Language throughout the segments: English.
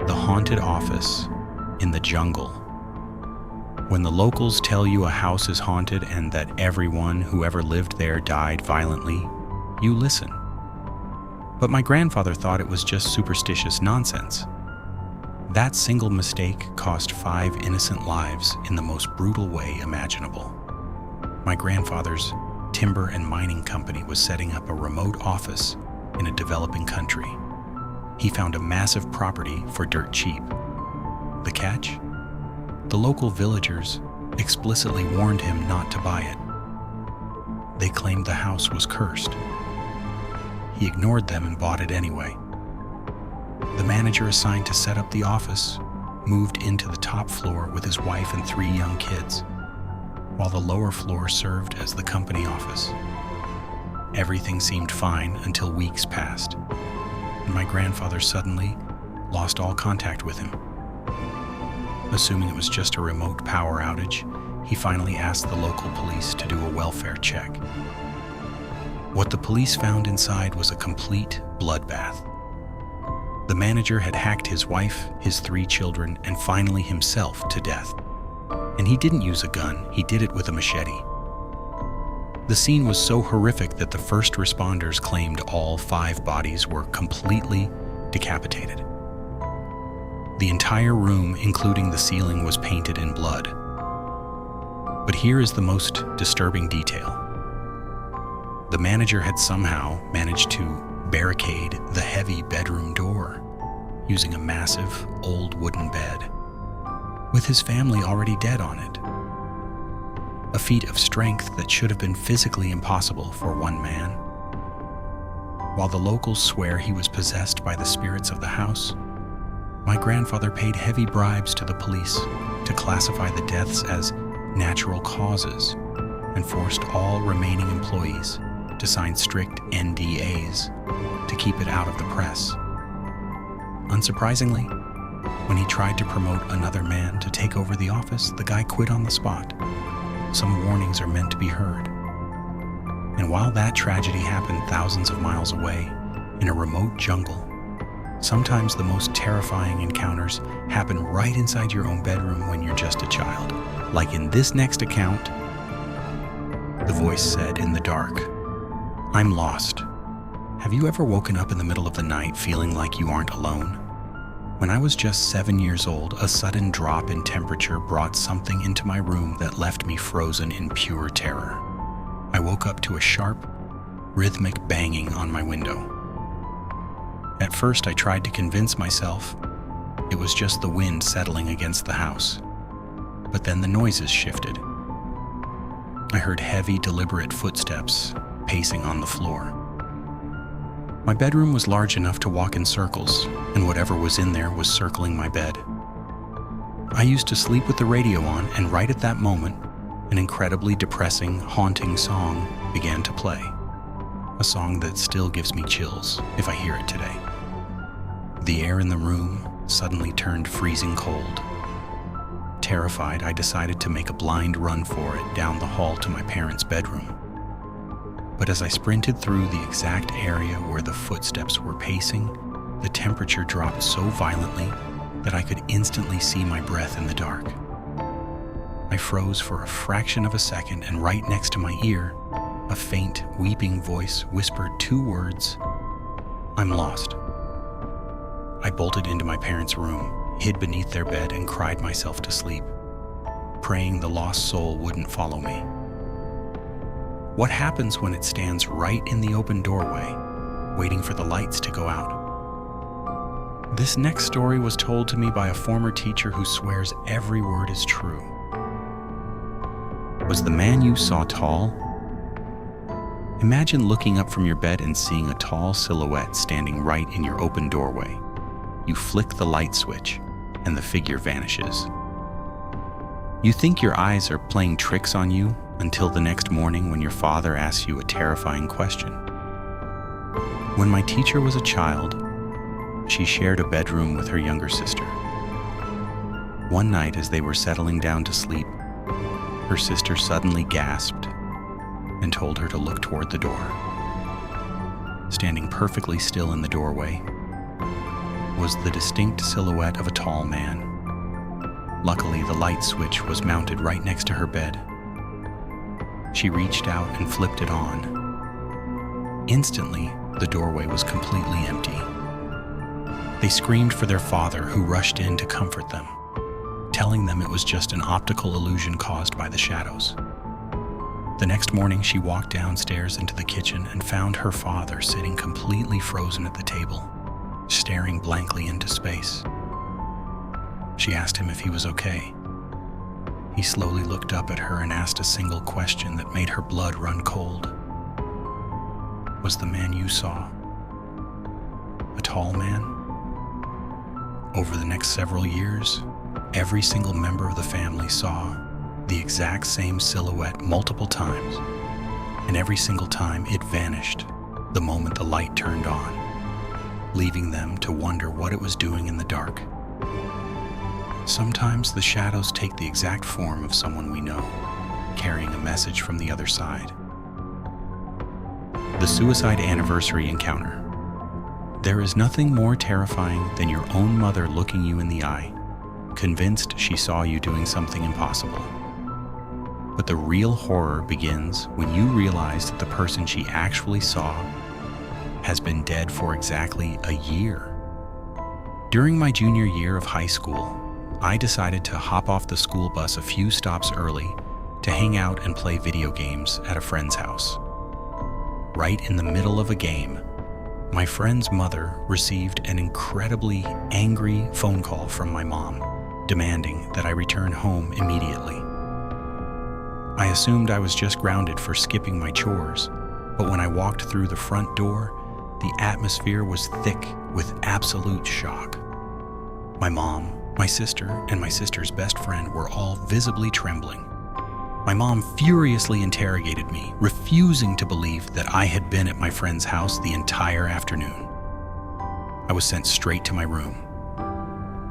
The haunted office in the jungle. When the locals tell you a house is haunted and that everyone who ever lived there died violently, you listen. But my grandfather thought it was just superstitious nonsense. That single mistake cost 5 innocent lives in the most brutal way imaginable. My grandfather's timber and mining company was setting up a remote office in a developing country. He found a massive property for dirt cheap. The catch? The local villagers explicitly warned him not to buy it. They claimed the house was cursed. He ignored them and bought it anyway. The manager assigned to set up the office moved into the top floor with his wife and 3 young kids, while the lower floor served as the company office. Everything seemed fine until weeks passed, and my grandfather suddenly lost all contact with him. Assuming it was just a remote power outage, he finally asked the local police to do a welfare check. What the police found inside was a complete bloodbath. The manager had hacked his wife, his 3 children, and finally himself to death. And he didn't use a gun, he did it with a machete. The scene was so horrific that the first responders claimed all 5 bodies were completely decapitated. The entire room, including the ceiling, was painted in blood. But here is the most disturbing detail. The manager had somehow managed to barricade the heavy bedroom door using a massive, old wooden bed, with his family already dead on it. A feat of strength that should have been physically impossible for one man. While the locals swear he was possessed by the spirits of the house, my grandfather paid heavy bribes to the police to classify the deaths as natural causes and forced all remaining employees to sign strict NDAs to keep it out of the press. Unsurprisingly, when he tried to promote another man to take over the office, the guy quit on the spot. Some warnings are meant to be heard. And while that tragedy happened thousands of miles away in a remote jungle, sometimes the most terrifying encounters happen right inside your own bedroom when you're just a child. Like in this next account, the voice said in the dark, "I'm lost. Have you ever woken up in the middle of the night feeling like you aren't alone? When I was just 7 years old, a sudden drop in temperature brought something into my room that left me frozen in pure terror. I woke up to a sharp, rhythmic banging on my window. At first, I tried to convince myself it was just the wind settling against the house. But then the noises shifted. I heard heavy, deliberate footsteps pacing on the floor. My bedroom was large enough to walk in circles, and whatever was in there was circling my bed. I used to sleep with the radio on, and right at that moment, an incredibly depressing, haunting song began to play. A song that still gives me chills if I hear it today. The air in the room suddenly turned freezing cold. Terrified, I decided to make a blind run for it down the hall to my parents' bedroom. But as I sprinted through the exact area where the footsteps were pacing, the temperature dropped so violently that I could instantly see my breath in the dark. I froze for a fraction of a second, and right next to my ear, a faint, weeping voice whispered 2 words, "I'm lost." I bolted into my parents' room, hid beneath their bed, and cried myself to sleep, praying the lost soul wouldn't follow me. What happens when it stands right in the open doorway, waiting for the lights to go out? This next story was told to me by a former teacher who swears every word is true. Was the man you saw tall? Imagine looking up from your bed and seeing a tall silhouette standing right in your open doorway. You flick the light switch, and the figure vanishes. You think your eyes are playing tricks on you until the next morning when your father asks you a terrifying question. When my teacher was a child, she shared a bedroom with her younger sister. One night as they were settling down to sleep, her sister suddenly gasped and told her to look toward the door. Standing perfectly still in the doorway was the distinct silhouette of a tall man. Luckily, the light switch was mounted right next to her bed. She reached out and flipped it on. Instantly, the doorway was completely empty. They screamed for their father, who rushed in to comfort them, telling them it was just an optical illusion caused by the shadows. The next morning, she walked downstairs into the kitchen and found her father sitting completely frozen at the table, staring blankly into space. She asked him if he was okay. He slowly looked up at her and asked a single question that made her blood run cold. "Was the man you saw a tall man?" Over the next several years, every single member of the family saw the exact same silhouette multiple times, and every single time it vanished the moment the light turned on, leaving them to wonder what it was doing in the dark. Sometimes the shadows take the exact form of someone we know, carrying a message from the other side. The suicide anniversary encounter. There is nothing more terrifying than your own mother looking you in the eye, convinced she saw you doing something impossible. But the real horror begins when you realize that the person she actually saw has been dead for exactly a year. During my junior year of high school, I decided to hop off the school bus a few stops early to hang out and play video games at a friend's house. Right in the middle of a game, my friend's mother received an incredibly angry phone call from my mom, demanding that I return home immediately. I assumed I was just grounded for skipping my chores, but when I walked through the front door, the atmosphere was thick with absolute shock. My mom, my sister, and my sister's best friend were all visibly trembling. My mom furiously interrogated me, refusing to believe that I had been at my friend's house the entire afternoon. I was sent straight to my room.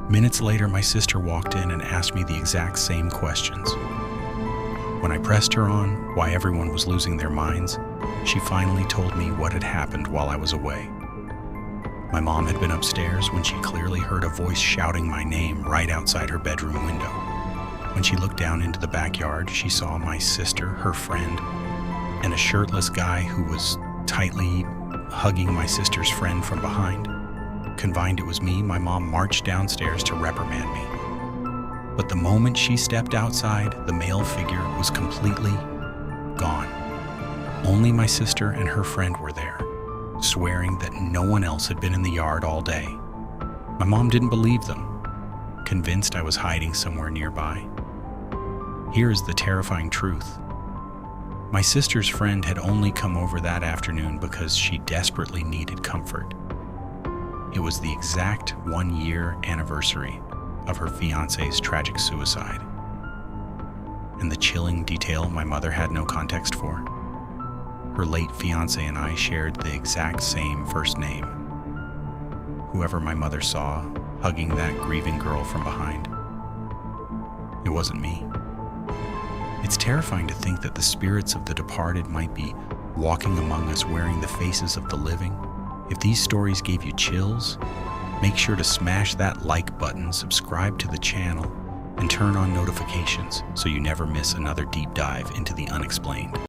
Minutes later, my sister walked in and asked me the exact same questions. When I pressed her on why everyone was losing their minds, she finally told me what had happened while I was away. My mom had been upstairs when she clearly heard a voice shouting my name right outside her bedroom window. When she looked down into the backyard, she saw my sister, her friend, and a shirtless guy who was tightly hugging my sister's friend from behind. Convinced it was me, my mom marched downstairs to reprimand me. But the moment she stepped outside, the male figure was completely gone. Only my sister and her friend were there, swearing that no one else had been in the yard all day. My mom didn't believe them, convinced I was hiding somewhere nearby. Here is the terrifying truth. My sister's friend had only come over that afternoon because she desperately needed comfort. It was the exact 1-year anniversary of her fiancé's tragic suicide. And the chilling detail my mother had no context for. Her late fiancé and I shared the exact same first name. Whoever my mother saw hugging that grieving girl from behind, it wasn't me. It's terrifying to think that the spirits of the departed might be walking among us wearing the faces of the living. If these stories gave you chills, make sure to smash that like button, subscribe to the channel, and turn on notifications so you never miss another deep dive into the unexplained.